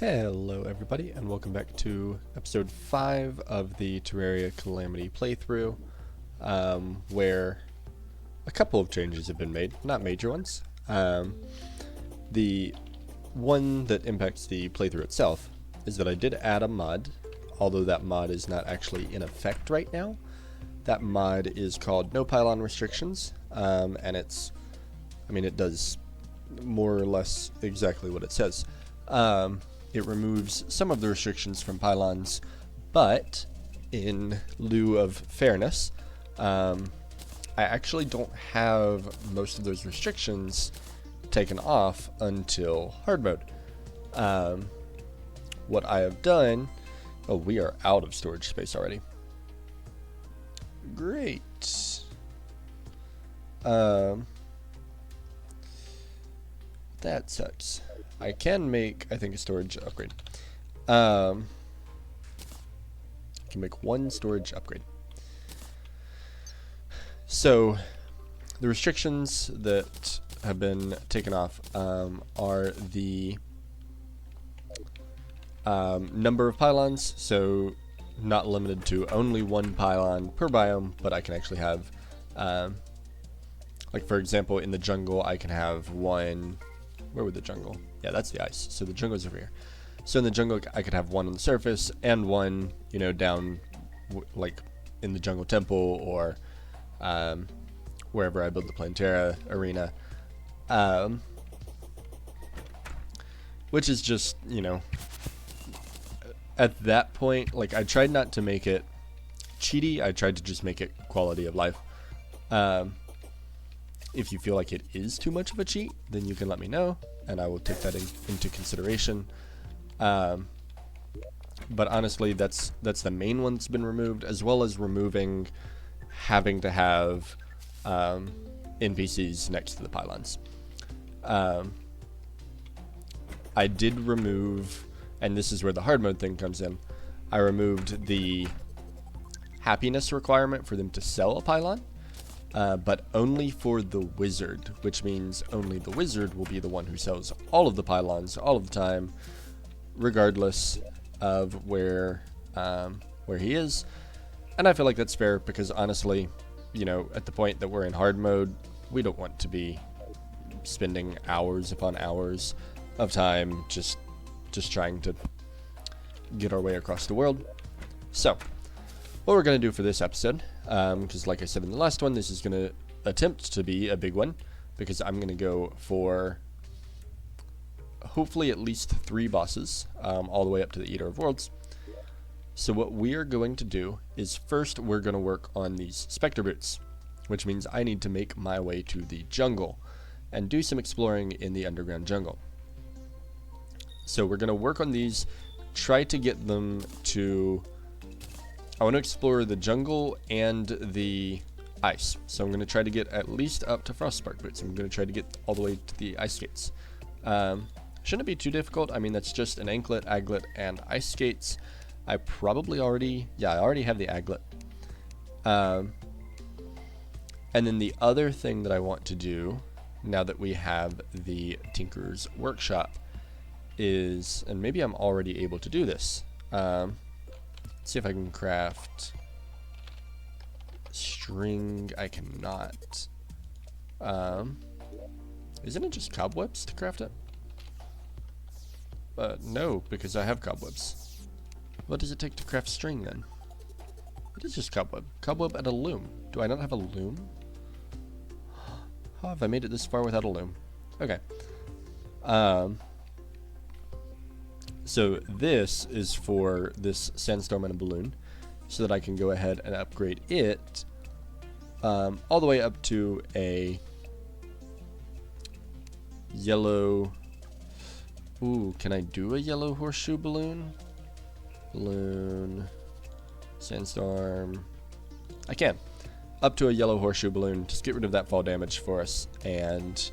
Hello everybody, and welcome back to episode 5 of the Terraria Calamity playthrough, where a couple of changes have been made, not major ones. The one that impacts the playthrough itself is that I did add a mod, although that mod is not actually in effect right now. That mod is called No Pylon Restrictions, and it does more or less exactly what it says. It removes some of the restrictions from pylons, but in lieu of fairness, I actually don't have most of those restrictions taken off until hard mode. What I have done... Oh, we are out of storage space already. Great. That sucks. I can make, I think, a storage upgrade. I can make one storage upgrade. So, the restrictions that have been taken off are the number of pylons. So, not limited to only one pylon per biome, but I can actually have, like for example, in the jungle, I can have one. Where would the jungle? Yeah, that's the ice. So the jungle's over here. So in the jungle, I could have one on the surface and one, down, like in the jungle temple or wherever I build the Plantera arena. Which is just, at that point, like I tried not to make it cheaty. I tried to just make it quality of life. If you feel like it is too much of a cheat, then you can let me know, and I will take that into consideration. But honestly, that's the main one that's been removed, as well as removing having to have NPCs next to the pylons. I did remove, and this is where the hard mode thing comes in, I removed the happiness requirement for them to sell a pylon. But only for the wizard, which means only the wizard will be the one who sells all of the pylons all of the time, regardless of where he is. And I feel like that's fair because honestly, at the point that we're in hard mode, we don't want to be spending hours upon hours of time just trying to get our way across the world. So, what we're going to do for this episode, because like I said in the last one, this is going to attempt to be a big one, because I'm going to go for hopefully at least 3 bosses, all the way up to the Eater of Worlds. So what we are going to do is first we're going to work on these Spectre Boots, which means I need to make my way to the jungle and do some exploring in the underground jungle. So we're going to work on these, try to get them to... I want to explore the jungle and the ice. So I'm going to try to get at least up to Frostspark Boots. I'm going to try to get all the way to the ice skates. Shouldn't be too difficult. I mean, that's just an anklet, aglet, and ice skates. I probably already... Yeah, I already have the aglet. And then the other thing that I want to do, now that we have the Tinkerer's Workshop, is... And maybe I'm already able to do this. Let's see if I can craft string. I cannot. Isn't it just cobwebs to craft it? No, because I have cobwebs. What does it take to craft string then? It is just cobweb. Cobweb and a loom. Do I not have a loom? How have I made it this far without a loom? Okay. So this is for this sandstorm and a balloon, so that I can go ahead and upgrade it all the way up to a yellow... Ooh, can I do a yellow horseshoe balloon? Balloon, sandstorm... I can. Up to a yellow horseshoe balloon, just get rid of that fall damage for us, and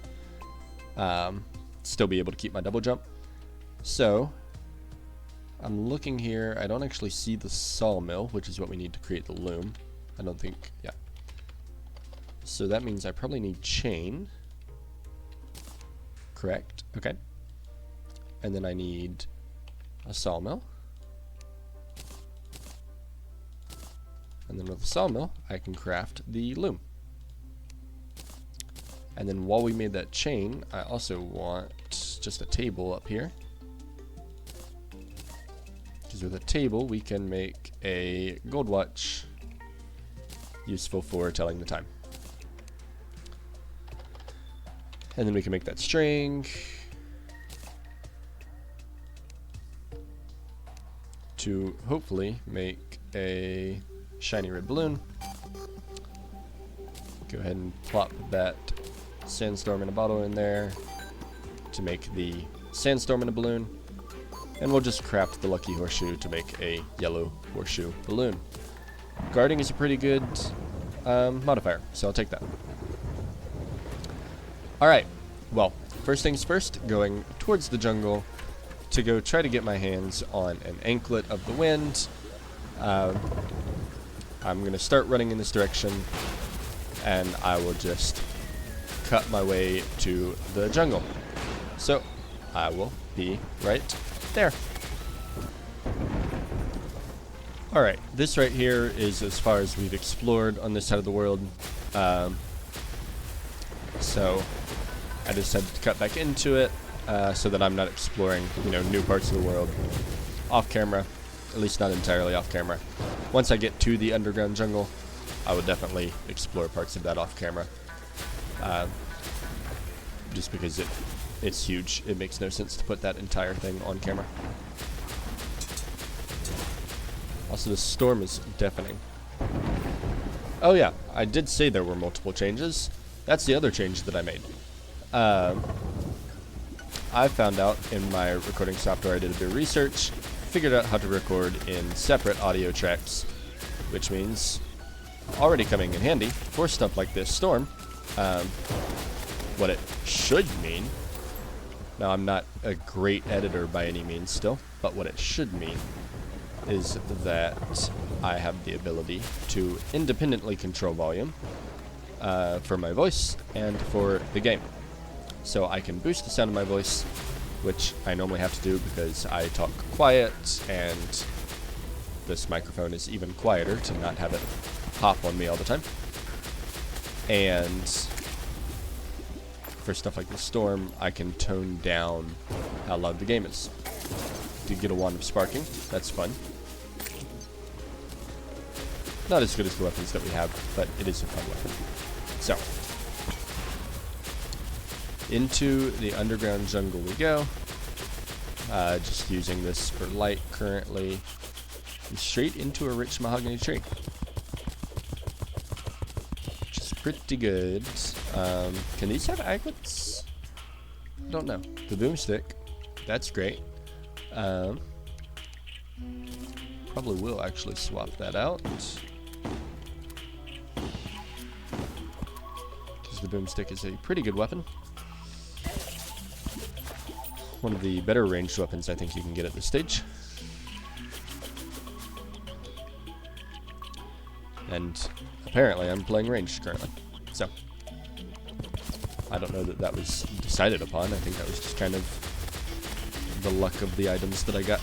still be able to keep my double jump. So... I'm looking here. I don't actually see the sawmill, which is what we need to create the loom. I don't think, yeah. So that means I probably need chain. Correct. Okay. And then I need a sawmill. And then with the sawmill, I can craft the loom. And then while we made that chain, I also want just a table up here. Because with a table, we can make a gold watch useful for telling the time. And then we can make that string to hopefully make a shiny red balloon. Go ahead and plop that sandstorm in a bottle in there to make the sandstorm in a balloon. And we'll just craft the lucky horseshoe to make a yellow horseshoe balloon. Guarding is a pretty good modifier, so I'll take that. Alright, well, first things first, going towards the jungle to go try to get my hands on an anklet of the wind. I'm going to start running in this direction, and I will just cut my way to the jungle. So, I will be right there. Alright, this right here is as far as we've explored on this side of the world. So, I decided to cut back into it so that I'm not exploring, new parts of the world off camera. At least not entirely off camera. Once I get to the underground jungle, I would definitely explore parts of that off camera. Just because it's huge. It makes no sense to put that entire thing on camera. Also, the storm is deafening. Oh yeah, I did say there were multiple changes. That's the other change that I made. I found out in my recording software, I did a bit of research, figured out how to record in separate audio tracks, which means already coming in handy for stuff like this storm. What it should mean, now I'm not a great editor by any means still, but what it should mean is that I have the ability to independently control volume for my voice and for the game. So I can boost the sound of my voice, which I normally have to do because I talk quiet, and this microphone is even quieter to not have it pop on me all the time. And for stuff like the storm, I can tone down how loud the game is. Do get a wand of sparking, that's fun. Not as good as the weapons that we have, but it is a fun weapon. So, into the underground jungle we go. Just using this for light currently. And straight into a rich mahogany tree. Which is pretty good. Can these have aglets? I don't know. The boomstick. That's great. Probably will actually swap that out. Because the boomstick is a pretty good weapon. One of the better ranged weapons I think you can get at this stage. And apparently I'm playing ranged currently. So, I don't know that that was decided upon. I think that was just kind of the luck of the items that I got.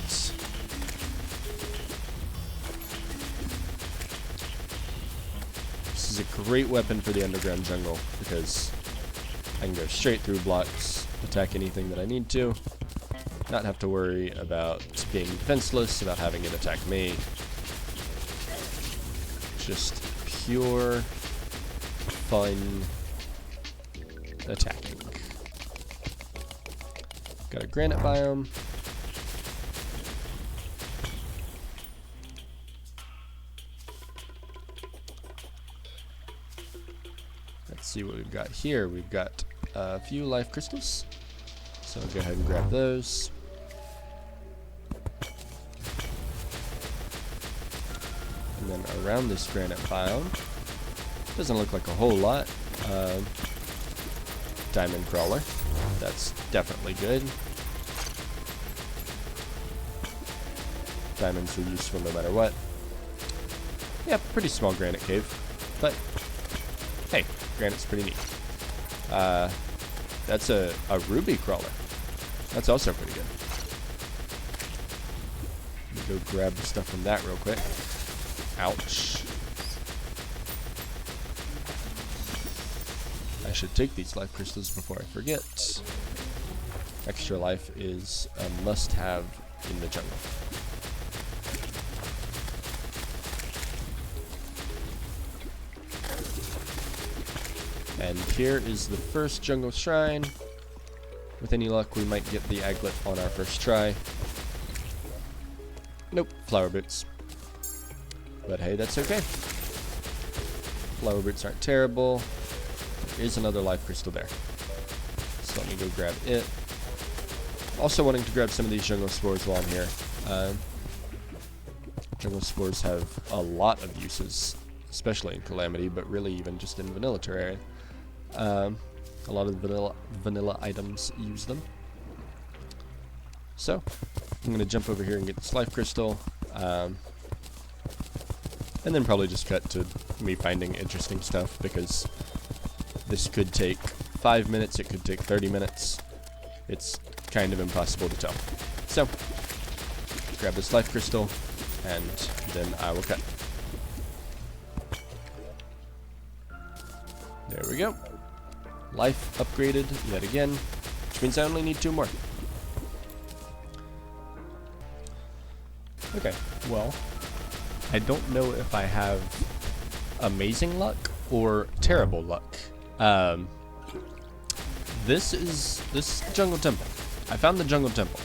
This is a great weapon for the underground jungle because I can go straight through blocks, attack anything that I need to, not have to worry about being defenseless, about having it attack me. Just pure fun attacking. Got a granite biome. Let's see what we've got here. We've got a few life crystals. So I'll go ahead and grab those. And then around this granite biome, doesn't look like a whole lot. Diamond crawler. That's definitely good. Diamonds are useful no matter what. Yeah, pretty small granite cave. But, hey, granite's pretty neat. That's a ruby crawler. That's also pretty good. go grab the stuff from that real quick. Ouch. I should take these life crystals before I forget. Extra life is a must-have in the jungle. And here is the first jungle shrine. With any luck, we might get the aglet on our first try. Nope, flower boots. But hey, that's okay. Flower boots aren't terrible. There is another life crystal there. So let me go grab it. Also wanting to grab some of these jungle spores while I'm here. Jungle spores have a lot of uses, especially in Calamity, but really even just in vanilla Terraria. A lot of vanilla items use them. So, I'm going to jump over here and get this life crystal. And then probably just cut to me finding interesting stuff, because this could take 5 minutes, it could take 30 minutes. It's kind of impossible to tell. So, grab this life crystal, and then I will cut. There we go. Life upgraded yet again, which means I only need 2 more. Okay, well, I don't know if I have amazing luck or terrible luck. This jungle temple. I found the jungle temple.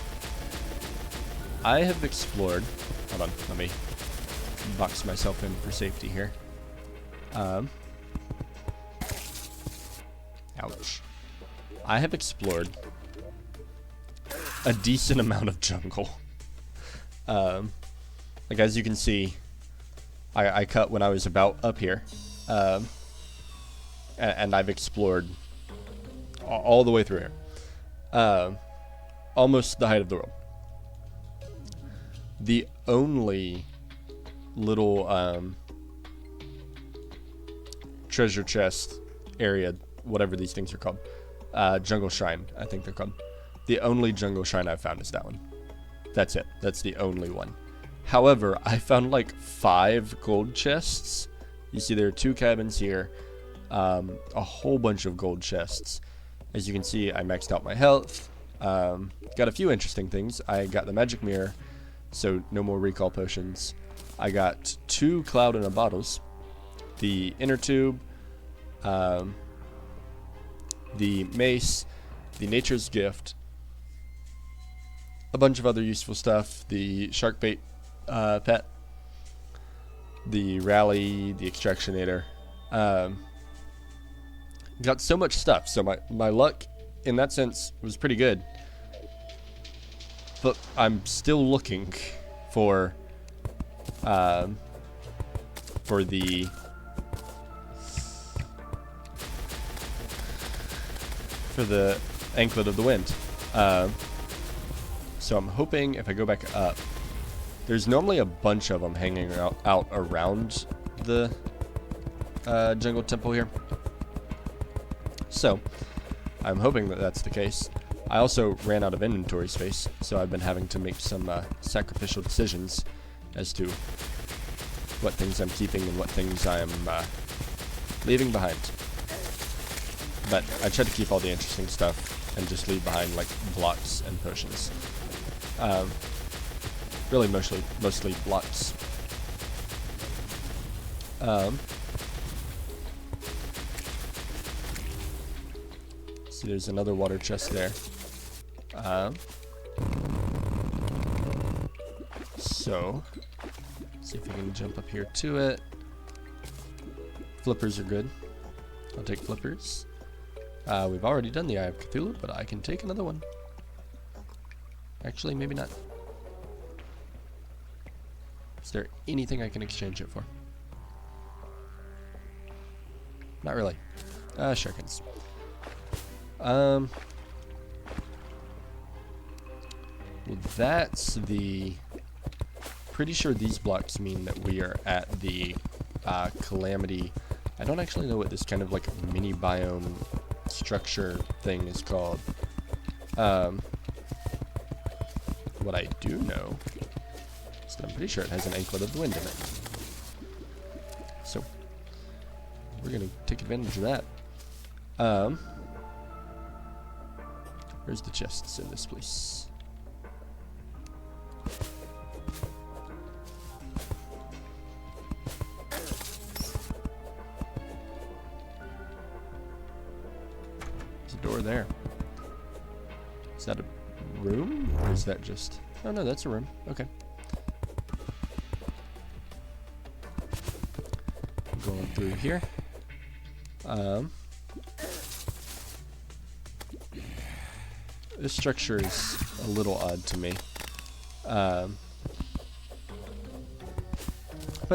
I have explored. Hold on, let me box myself in for safety here. Ouch. I have explored a decent amount of jungle. Like as you can see, I cut when I was about up here, and I've explored all the way through here, almost the height of the world. The only little treasure chest area, whatever these things are called, jungle shrine, I think they're called. The only jungle shrine I've found is that one. That's it. That's the only one. However, I found like 5 gold chests. You see there are 2 cabins here, a whole bunch of gold chests. As you can see, I maxed out my health. Got a few interesting things. I got the magic mirror, so no more recall potions. I got 2 cloud in a bottles, the inner tube, the mace, the nature's gift, a bunch of other useful stuff, the shark bait pet, the rally, the extractionator. Got so much stuff, so my luck in that sense was pretty good. But I'm still looking for the anklet of the wind. So I'm hoping if I go back up, there's normally a bunch of them hanging out around the jungle temple here. So I'm hoping that that's the case. I also ran out of inventory space, so I've been having to make some sacrificial decisions as to what things I'm keeping and what things I'm leaving behind. But I try to keep all the interesting stuff and just leave behind like blocks and potions. Really mostly blocks. See, there's another water chest there. So, see if we can jump up here to it. Flippers are good. I'll take flippers. We've already done the Eye of Cthulhu, but I can take another one. Actually, maybe not. Is there anything I can exchange it for? Not really. Shurikens. Well, that's the... Pretty sure these blocks mean that we are at the Calamity. I don't actually know what this kind of like mini biome structure thing is called. What I do know So I'm pretty sure it has an anklet of the wind in it. So we're gonna take advantage of that. Where's the chests in this place? There's a door there. Is that a room? Or is that just... Oh no, that's a room. Okay. Going through here. This structure is a little odd to me. But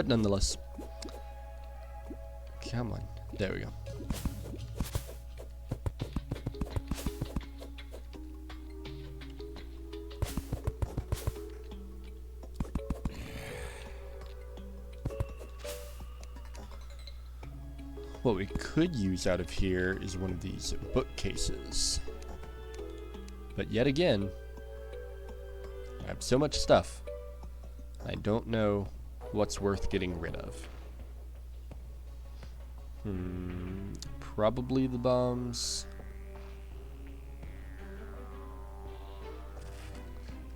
nonetheless. Come on. There we go. What we could use out of here is one of these bookcases. But yet again, I have so much stuff, I don't know what's worth getting rid of. Probably the bombs.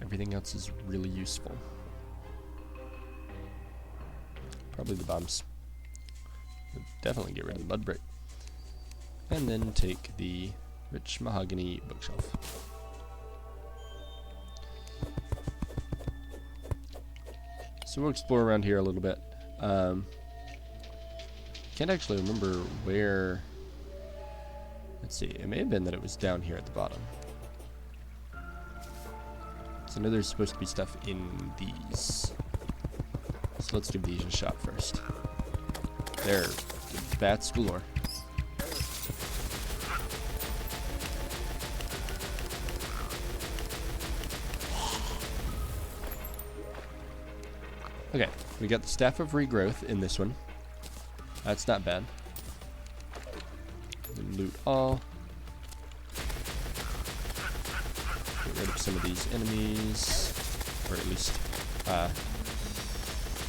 Everything else is really useful. Probably the bombs. We'll definitely get rid of the mud brick. And then take the rich mahogany bookshelf. So we'll explore around here a little bit. Can't actually remember where... Let's see, it may have been that it was down here at the bottom. So I know there's supposed to be stuff in these. So let's give these a shot first. There, bats galore. Okay, we got the Staff of Regrowth in this one. That's not bad. Loot all. Get rid of some of these enemies. Or at least,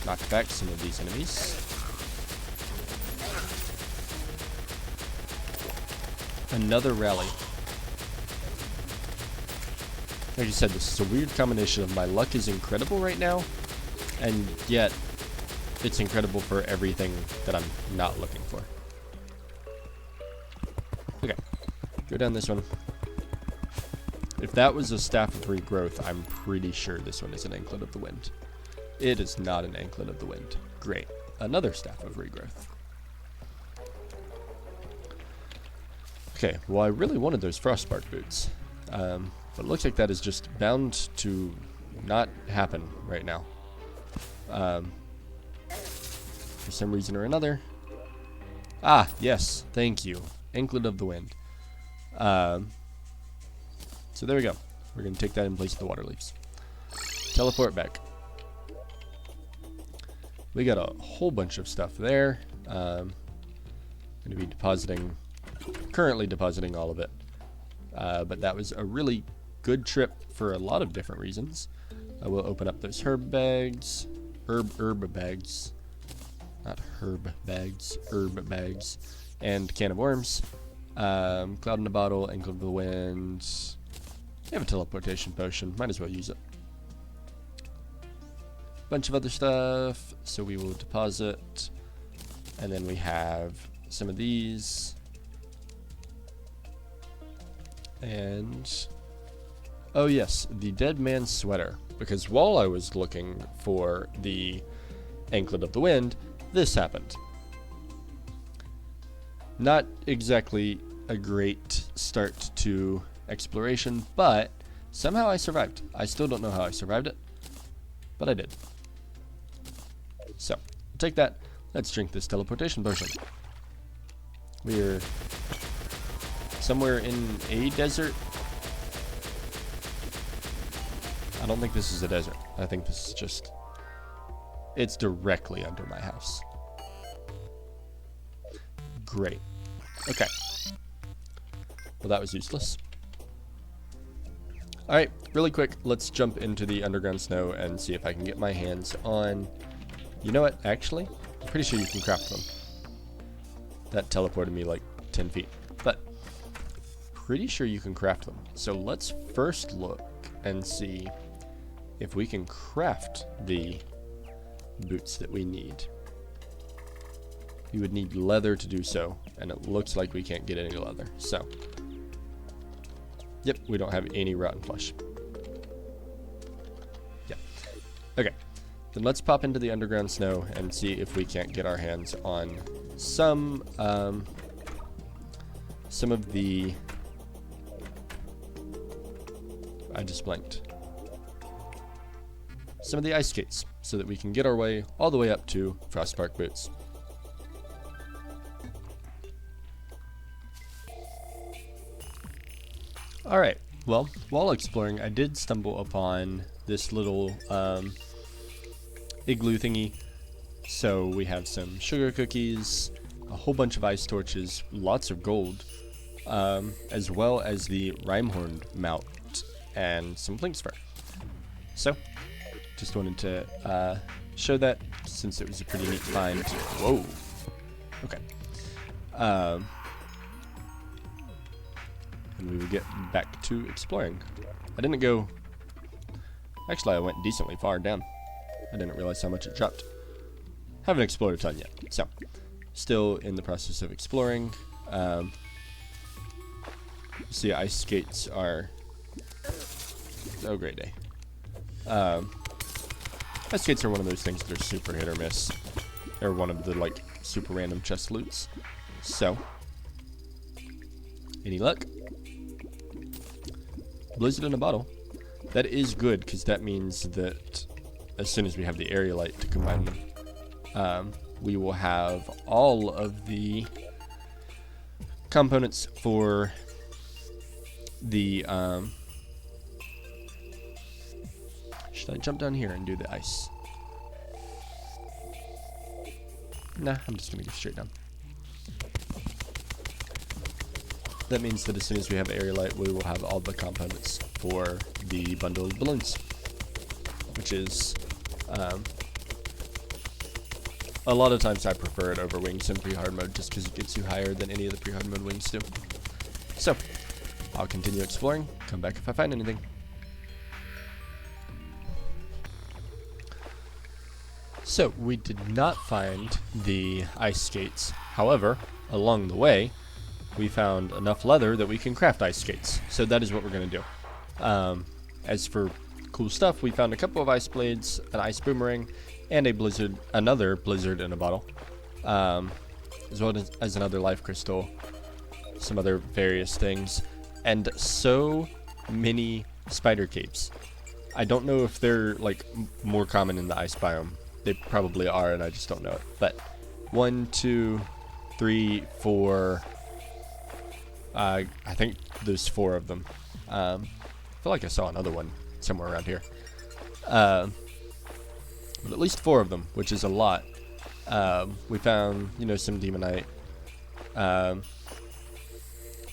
knock back some of these enemies. Another rally. Like I said, this is a weird combination of my luck is incredible right now, and yet it's incredible for everything that I'm not looking for. Okay, go down this one. If that was a Staff of Regrowth, I'm pretty sure this one is an Anklet of the Wind. It is not an Anklet of the Wind. Great. Another Staff of Regrowth. Okay, well I really wanted those Frostbark boots. But it looks like that is just bound to not happen right now. For some reason or another. Ah, yes, thank you. Anklet of the Wind. So there we go. We're going to take that in place of the water leaves. Teleport back. We got a whole bunch of stuff there. Going to be currently depositing all of it. But that was a really good trip for a lot of different reasons. I will open up those herb bags. Herb bags. Not herb bags. Herb bags. And can of worms. Cloud in a bottle. Anklet of the Wind. We have a teleportation potion. Might as well use it. Bunch of other stuff. So we will deposit. And then we have some of these. And... oh yes, the Dead Man's Sweater. Because while I was looking for the Anklet of the Wind, this happened. Not exactly a great start to exploration, but somehow I survived. I still don't know how I survived it, but I did. So, take that. Let's drink this teleportation potion. We're somewhere in a desert. I don't think this is a desert. I think this is just... it's directly under my house. Great. Okay. Well, that was useless. Alright, really quick, let's jump into the underground snow and see if I can get my hands on... You know what, actually? I'm pretty sure you can craft them. That teleported me like 10 feet. But, pretty sure you can craft them. So let's first look and see if we can craft the boots that we need. You would need leather to do so, and it looks like we can't get any leather. So, yep, we don't have any rotten flesh. Yeah. Okay. Then let's pop into the underground snow and see if we can't get our hands on some of the... I just blanked. Some of the ice skates, so that we can get our way all the way up to Frostbark boots. Alright, well, while exploring, I did stumble upon this little igloo thingy. So we have some sugar cookies, a whole bunch of ice torches, lots of gold, as well as the Rimehorn mount and some Blink's fur. So, just wanted to show that since it was a pretty neat find. Whoa. Okay. And we will get back to exploring. I didn't go... Actually, I went decently far down. I didn't realize how much it dropped. Haven't explored a ton yet, so still in the process of exploring. See, ice skates are... Oh, great day. Ice skates are one of those things that are super hit or miss. They're one of the, like, super random chest loots. So, any luck? Blizzard in a bottle. That is good, because that means that as soon as we have the area light to combine them, we will have all of the components for the... Should I jump down here and do the ice? Nah, I'm just going to go straight down. That means that as soon as we have area light, we will have all the components for the bundle of balloons, which is a lot of times I prefer it over wings in pre-hard mode just because it gets you higher than any of the pre-hard mode wings do. So, I'll continue exploring, come back if I find anything. So, we did not find the ice skates. However, along the way, we found enough leather that we can craft ice skates. So that is what we're going to do. As for cool stuff, we found a couple of ice blades, an ice boomerang, and another blizzard in a bottle. As well as another life crystal, some other various things, and so many spider capes. I don't know if they're like more common in the ice biome. They probably are, and I just don't know it. But 1, 2, 3, 4. I think there's 4 of them. I feel like I saw another one somewhere around here. But at least 4 of them, which is a lot. We found, some demonite.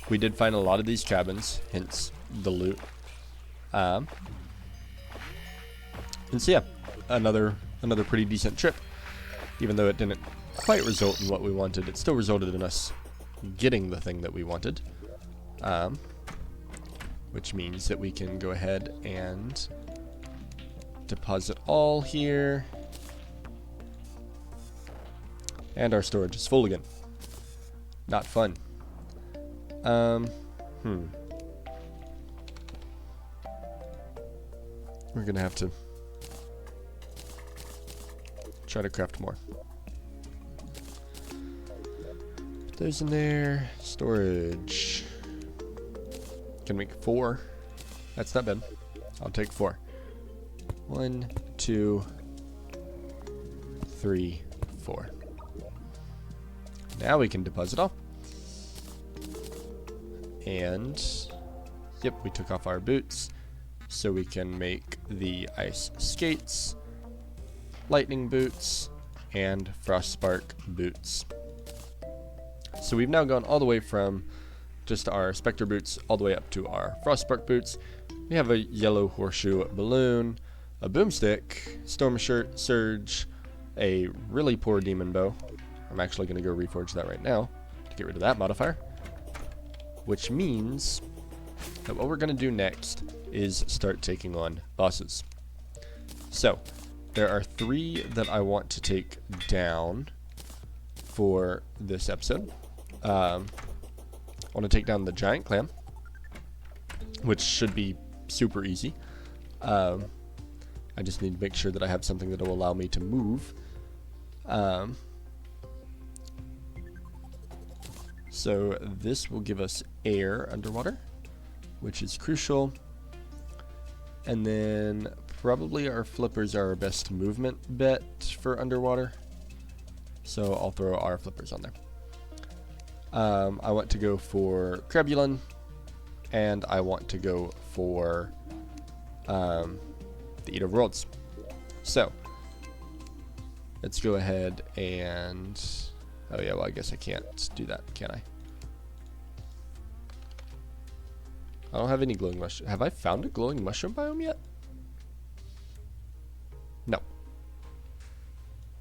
We did find a lot of these cabins, hence the loot. And so yeah, another pretty decent trip. Even though it didn't quite result in what we wanted, it still resulted in us getting the thing that we wanted, which means that we can go ahead and deposit all here, and our storage is full again. Not fun. We're gonna have to try to craft more. Those in there. Storage. Can make 4. That's not bad. I'll take 4. 1, 2, 3, 4. Now we can deposit all. And yep, we took off our boots so we can make the ice skates, lightning boots, and frostspark boots. So we've now gone all the way from just our Spectre boots all the way up to our Frostbark boots, We have a yellow horseshoe balloon, a boomstick, storm surge, a really poor demon bow. I'm actually going to go reforge that right now to get rid of that modifier. Which means that what we're going to do next is start taking on bosses. So, there are 3 that I want to take down for this episode. I want to take down the giant clam, which should be super easy. I just need to make sure that I have something that will allow me to move. So this will give us air underwater, which is crucial. And then probably our flippers are our best movement bet for underwater. So I'll throw our flippers on there. I want to go for Crabulon, and I want to go for the AI Overlords. So let's go ahead and... Oh yeah, well I guess I can't do that, can I? I don't have any glowing mushroom. Have I found a glowing mushroom biome yet? No.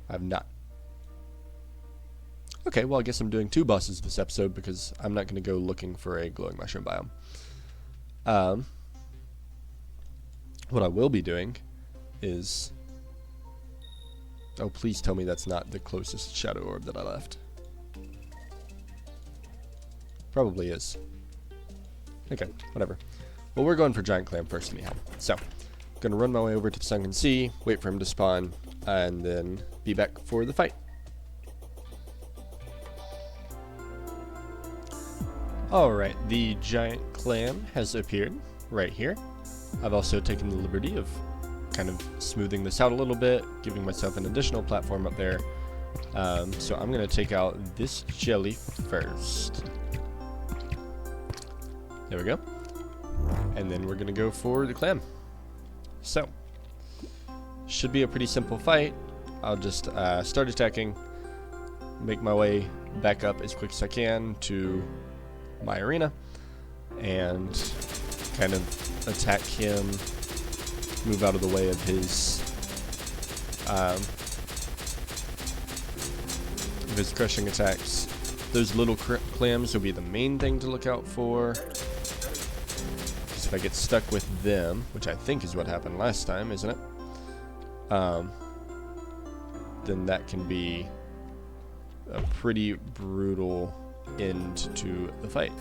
I have not. Okay, well I guess I'm doing 2 bosses this episode because I'm not going to go looking for a glowing mushroom biome. What I will be doing is... Oh, please tell me that's not the closest shadow orb that I left. Probably is. Okay, whatever. Well, we're going for giant clam first anyhow. So, gonna run my way over to the sunken sea, wait for him to spawn, and then be back for the fight. Alright, the giant clam has appeared right here. I've also taken the liberty of kind of smoothing this out a little bit, giving myself an additional platform up there. So I'm going to take out this jelly first. There we go. And then we're going to go for the clam. So, should be a pretty simple fight. I'll just start attacking, make my way back up as quick as I can to my arena, and kind of attack him, move out of the way of his crushing attacks. Those little clams will be the main thing to look out for, because if I get stuck with them, which I think is what happened last time, isn't it? Then that can be a pretty brutal end to the fight.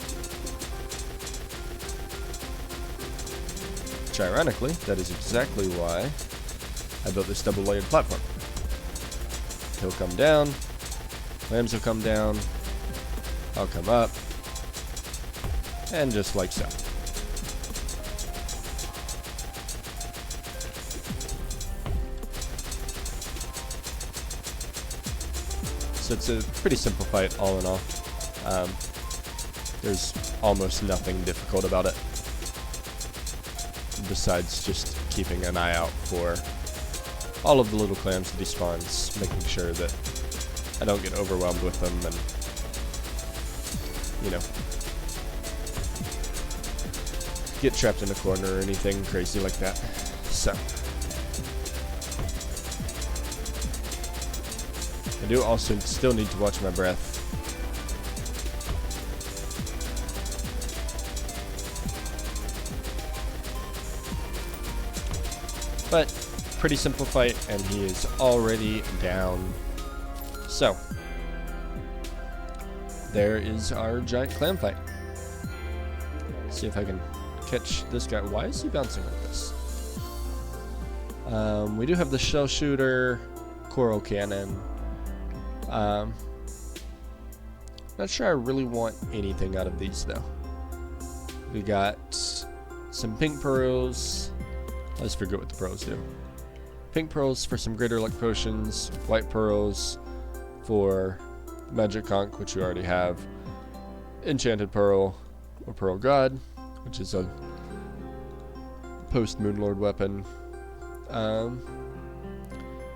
Which, ironically, that is exactly why I built this double-layered platform. He'll come down, lambs will come down, I'll come up, and just like so. So it's a pretty simple fight, all in all. There's almost nothing difficult about it, besides just keeping an eye out for all of the little clams that he spawns, making sure that I don't get overwhelmed with them and, you know, get trapped in a corner or anything crazy like that. So, I do also still need to watch my breath. But, pretty simple fight, and he is already down. So, there is our giant clam fight. Let's see if I can catch this guy. Why is he bouncing like this? We do have the shell shooter, coral cannon. Not sure I really want anything out of these though. We got some pink pearls. Let's forget what the pearls do. Pink pearls for some greater luck potions, white pearls for magic conch, which we already have, enchanted pearl or pearl god, which is a post Moonlord weapon,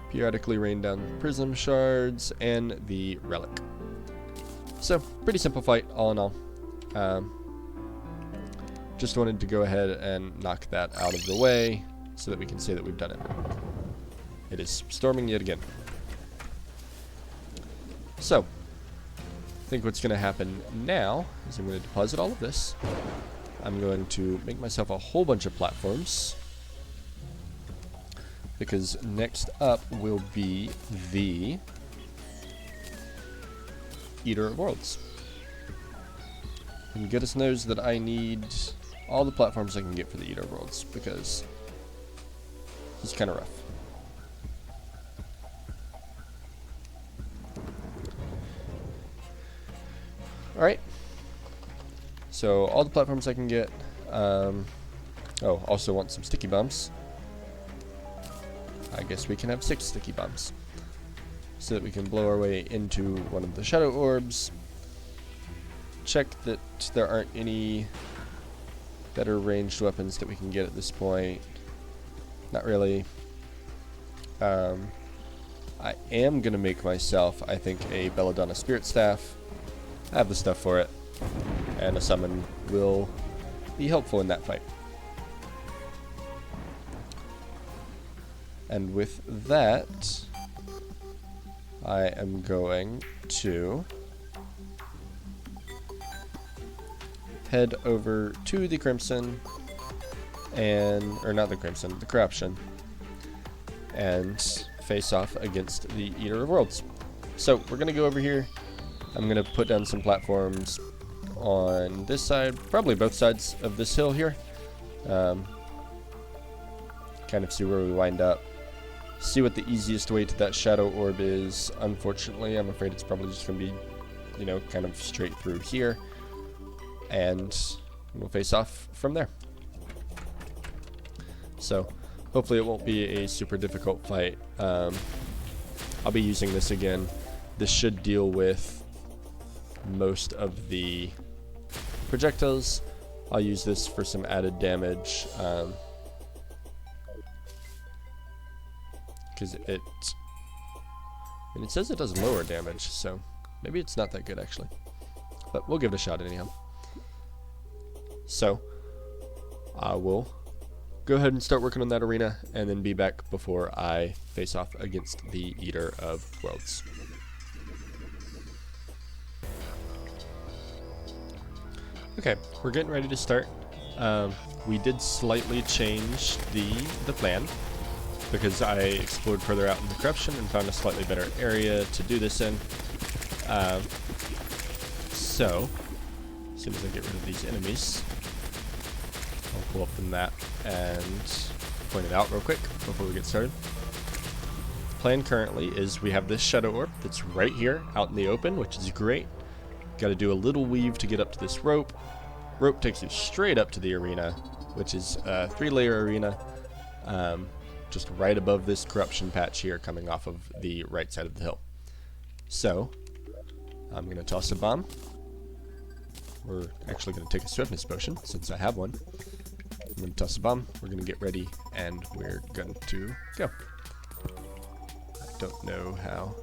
periodically rain down prism shards, and the relic. So pretty simple fight all in all. Just wanted to go ahead and knock that out of the way so that we can say that we've done it. It is storming yet again. So, I think what's going to happen now is I'm going to deposit all of this. I'm going to make myself a whole bunch of platforms, because next up will be the Eater of Worlds. And goodness knows that I need all the platforms I can get for the Eater of Worlds, because he's kind of rough. Alright. So, all the platforms I can get. Oh, also want some sticky bombs. I guess we can have 6 sticky bombs, so that we can blow our way into one of the shadow orbs. Check that there aren't any better ranged weapons that we can get at this point. Not really. I am going to make myself, I think, a Belladonna Spirit Staff. I have the stuff for it. And a summon will be helpful in that fight. And with that, I am going to head over to the Crimson, or not the Crimson, the Corruption, and face off against the Eater of Worlds. So we're going to go over here. I'm going to put down some platforms on this side, probably both sides of this hill here. Kind of see where we wind up. See what the easiest way to that shadow orb is. Unfortunately, I'm afraid it's probably just going to be, you know, kind of straight through here. And we'll face off from there. So, hopefully it won't be a super difficult fight. I'll be using this again. This should deal with most of the projectiles. I'll use this for some added damage. Because it says it does lower damage, so maybe it's not that good actually. But we'll give it a shot anyhow. So, I will go ahead and start working on that arena, and then be back before I face off against the Eater of Worlds. Okay, we're getting ready to start. We did slightly change the plan, because I explored further out in the Corruption and found a slightly better area to do this in. So, as soon as I get rid of these enemies, I'll pull up the map and point it out real quick before we get started. The plan currently is we have this shadow orb that's right here out in the open, which is great. Got to do a little weave to get up to this rope. Rope takes you straight up to the arena, which is a 3-layer arena. Just right above this Corruption patch here, coming off of the right side of the hill. So, I'm going to toss a bomb. We're actually going to take a swiftness potion, since I have one. I'm going to toss a bomb, we're going to get ready, and we're going to go. I don't know how.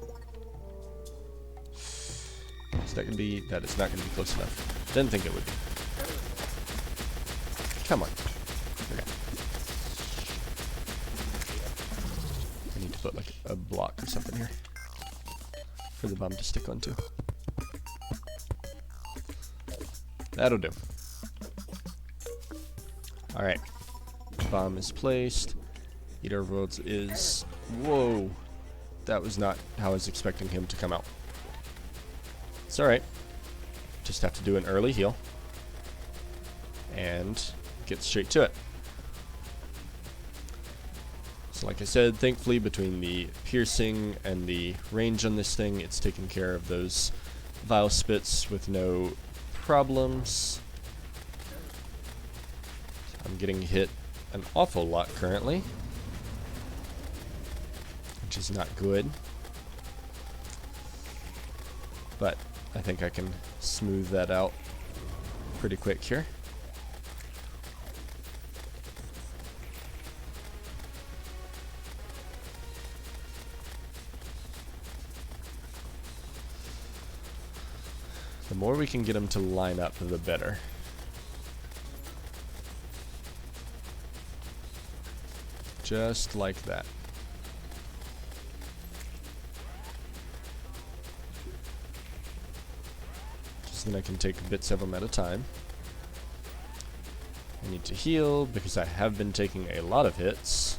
Is that going to be... That is not going to be close enough. Didn't think it would be. Come on. Okay. I need to put like a block or something here for the bomb to stick onto. That'll do. Alright. Bomb is placed. Eater of Worlds is... Whoa! That was not how I was expecting him to come out. It's alright. Just have to do an early heal. And get straight to it. So like I said, thankfully between the piercing and the range on this thing, it's taking care of those vile spits with no problems. I'm getting hit an awful lot currently, which is not good. But I think I can smooth that out pretty quick here. The more we can get them to line up, the better. Just like that. Just then I can take bits of them at a time. I need to heal because I have been taking a lot of hits.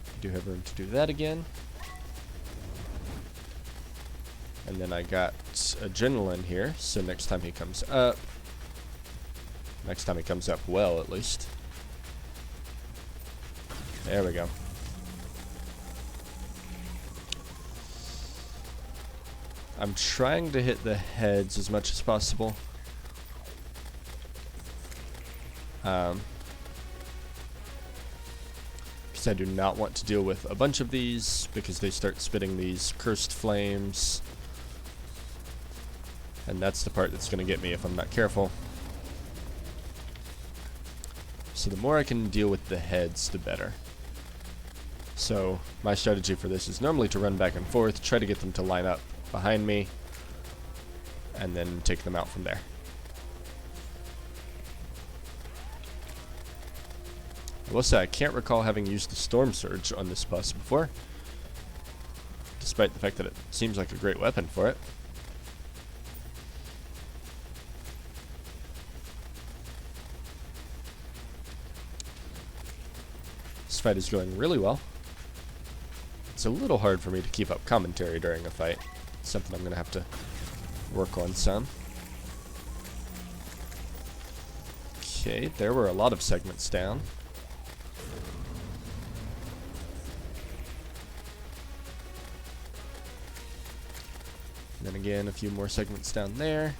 I do have room to do that again. And then I got adrenaline here, so next time he comes up, well, at least. There we go. I'm trying to hit the heads as much as possible. Because I do not want to deal with a bunch of these, because they start spitting these cursed flames. And that's the part that's going to get me if I'm not careful. So the more I can deal with the heads, the better. So my strategy for this is normally to run back and forth, try to get them to line up behind me, and then take them out from there. I will say I can't recall having used the Storm Surge on this boss before, despite the fact that it seems like a great weapon for it. This fight is going really well. It's a little hard for me to keep up commentary during a fight. It's something I'm going to have to work on some. Okay, there were a lot of segments down. And then again, a few more segments down there.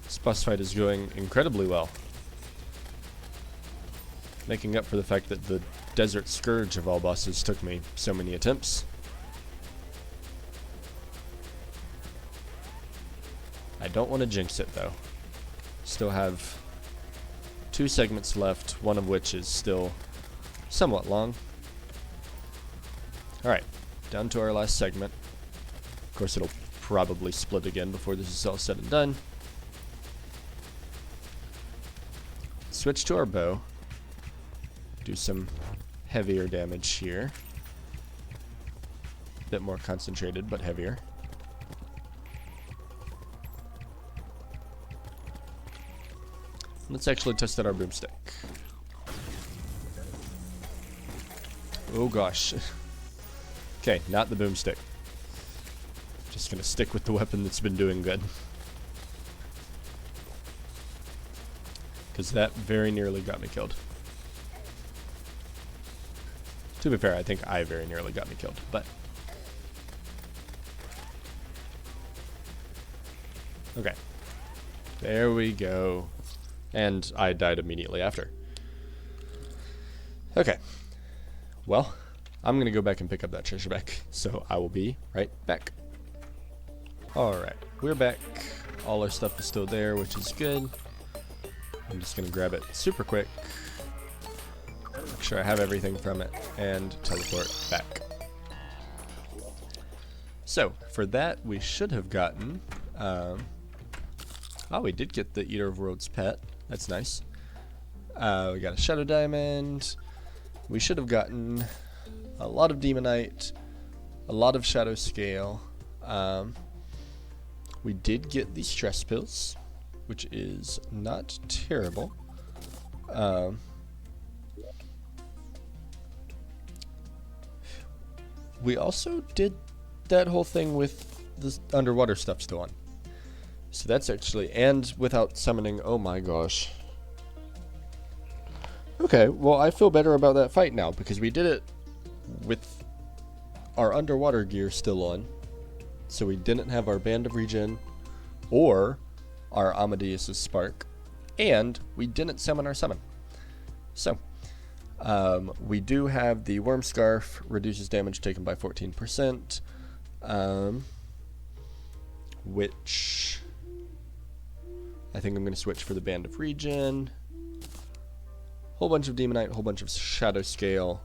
This boss fight is going incredibly well. Making up for the fact that the Desert Scourge of all bosses took me so many attempts. I don't want to jinx it though. Still have 2 segments left, one of which is still somewhat long. Alright, down to our last segment. Of course it'll probably split again before this is all said and done. Switch to our bow. Do some heavier damage here. A bit more concentrated, but heavier. Let's actually test out our broomstick. Oh gosh. Okay, not the boomstick. Just gonna stick with the weapon that's been doing good. Because that very nearly got me killed. To be fair, I think I very nearly got me killed, but... Okay. There we go. And I died immediately after. Okay. Well, I'm going to go back and pick up that treasure back. So I will be right back. Alright, we're back. All our stuff is still there, which is good. I'm just going to grab it super quick. Make sure I have everything from it. And teleport back. So, for that, we should have gotten... oh, we did get the Eater of Worlds pet. That's nice. We got a Shadow Diamond. We should have gotten a lot of Demonite, a lot of Shadow Scale. We did get the Stress Pills, which is not terrible. We also did that whole thing with the underwater stuff still on. So that's actually, and without summoning, oh my gosh. Okay, well I feel better about that fight now, because we did it with our underwater gear still on. So we didn't have our Band of Regen, or our Amadeus' Spark, and we didn't summon our summon. So, we do have the Worm Scarf, reduces damage taken by 14%, which... I think I'm going to switch for the Band of Regen. Whole bunch of Demonite, whole bunch of Shadow Scale.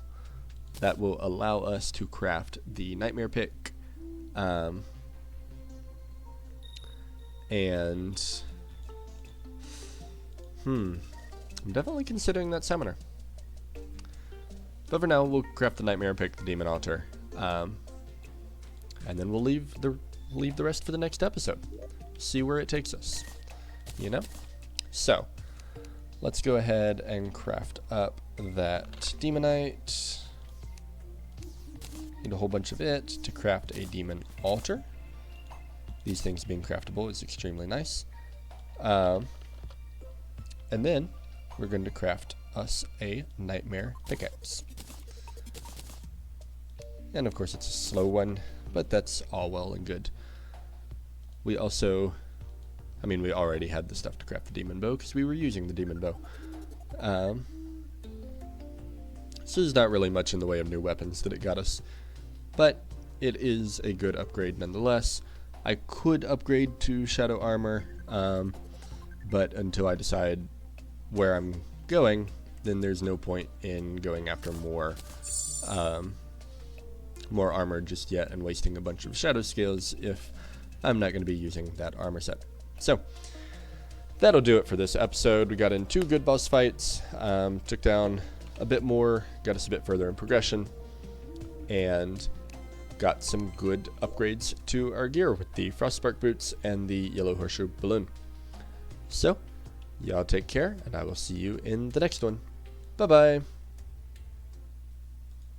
that will allow us to craft the nightmare pick. I'm definitely considering that summoner. But for now, we'll craft the nightmare pick, the demon altar, and then we'll leave the rest for the next episode. See where it takes us, you know? So, let's go ahead and craft up that demonite. Need a whole bunch of it to craft a demon altar. These things being craftable is extremely nice. And then we're going to craft us a nightmare pickaxe. And of course it's a slow one, but that's all well and good. We also, we already had the stuff to craft the demon bow because we were using the demon bow. So there's not really much in the way of new weapons that it got us, but it is a good upgrade nonetheless. I could upgrade to shadow armor, but until I decide where I'm going, then there's no point in going after more armor just yet and wasting a bunch of shadow scales if I'm not going to be using that armor set. So that'll do it for this episode. We got in 2 good boss fights, took down a bit more, got us a bit further in progression, and got some good upgrades to our gear with the Frostspark boots and the Yellow Horseshoe balloon. So y'all take care, and I will see you in the next one. Bye bye.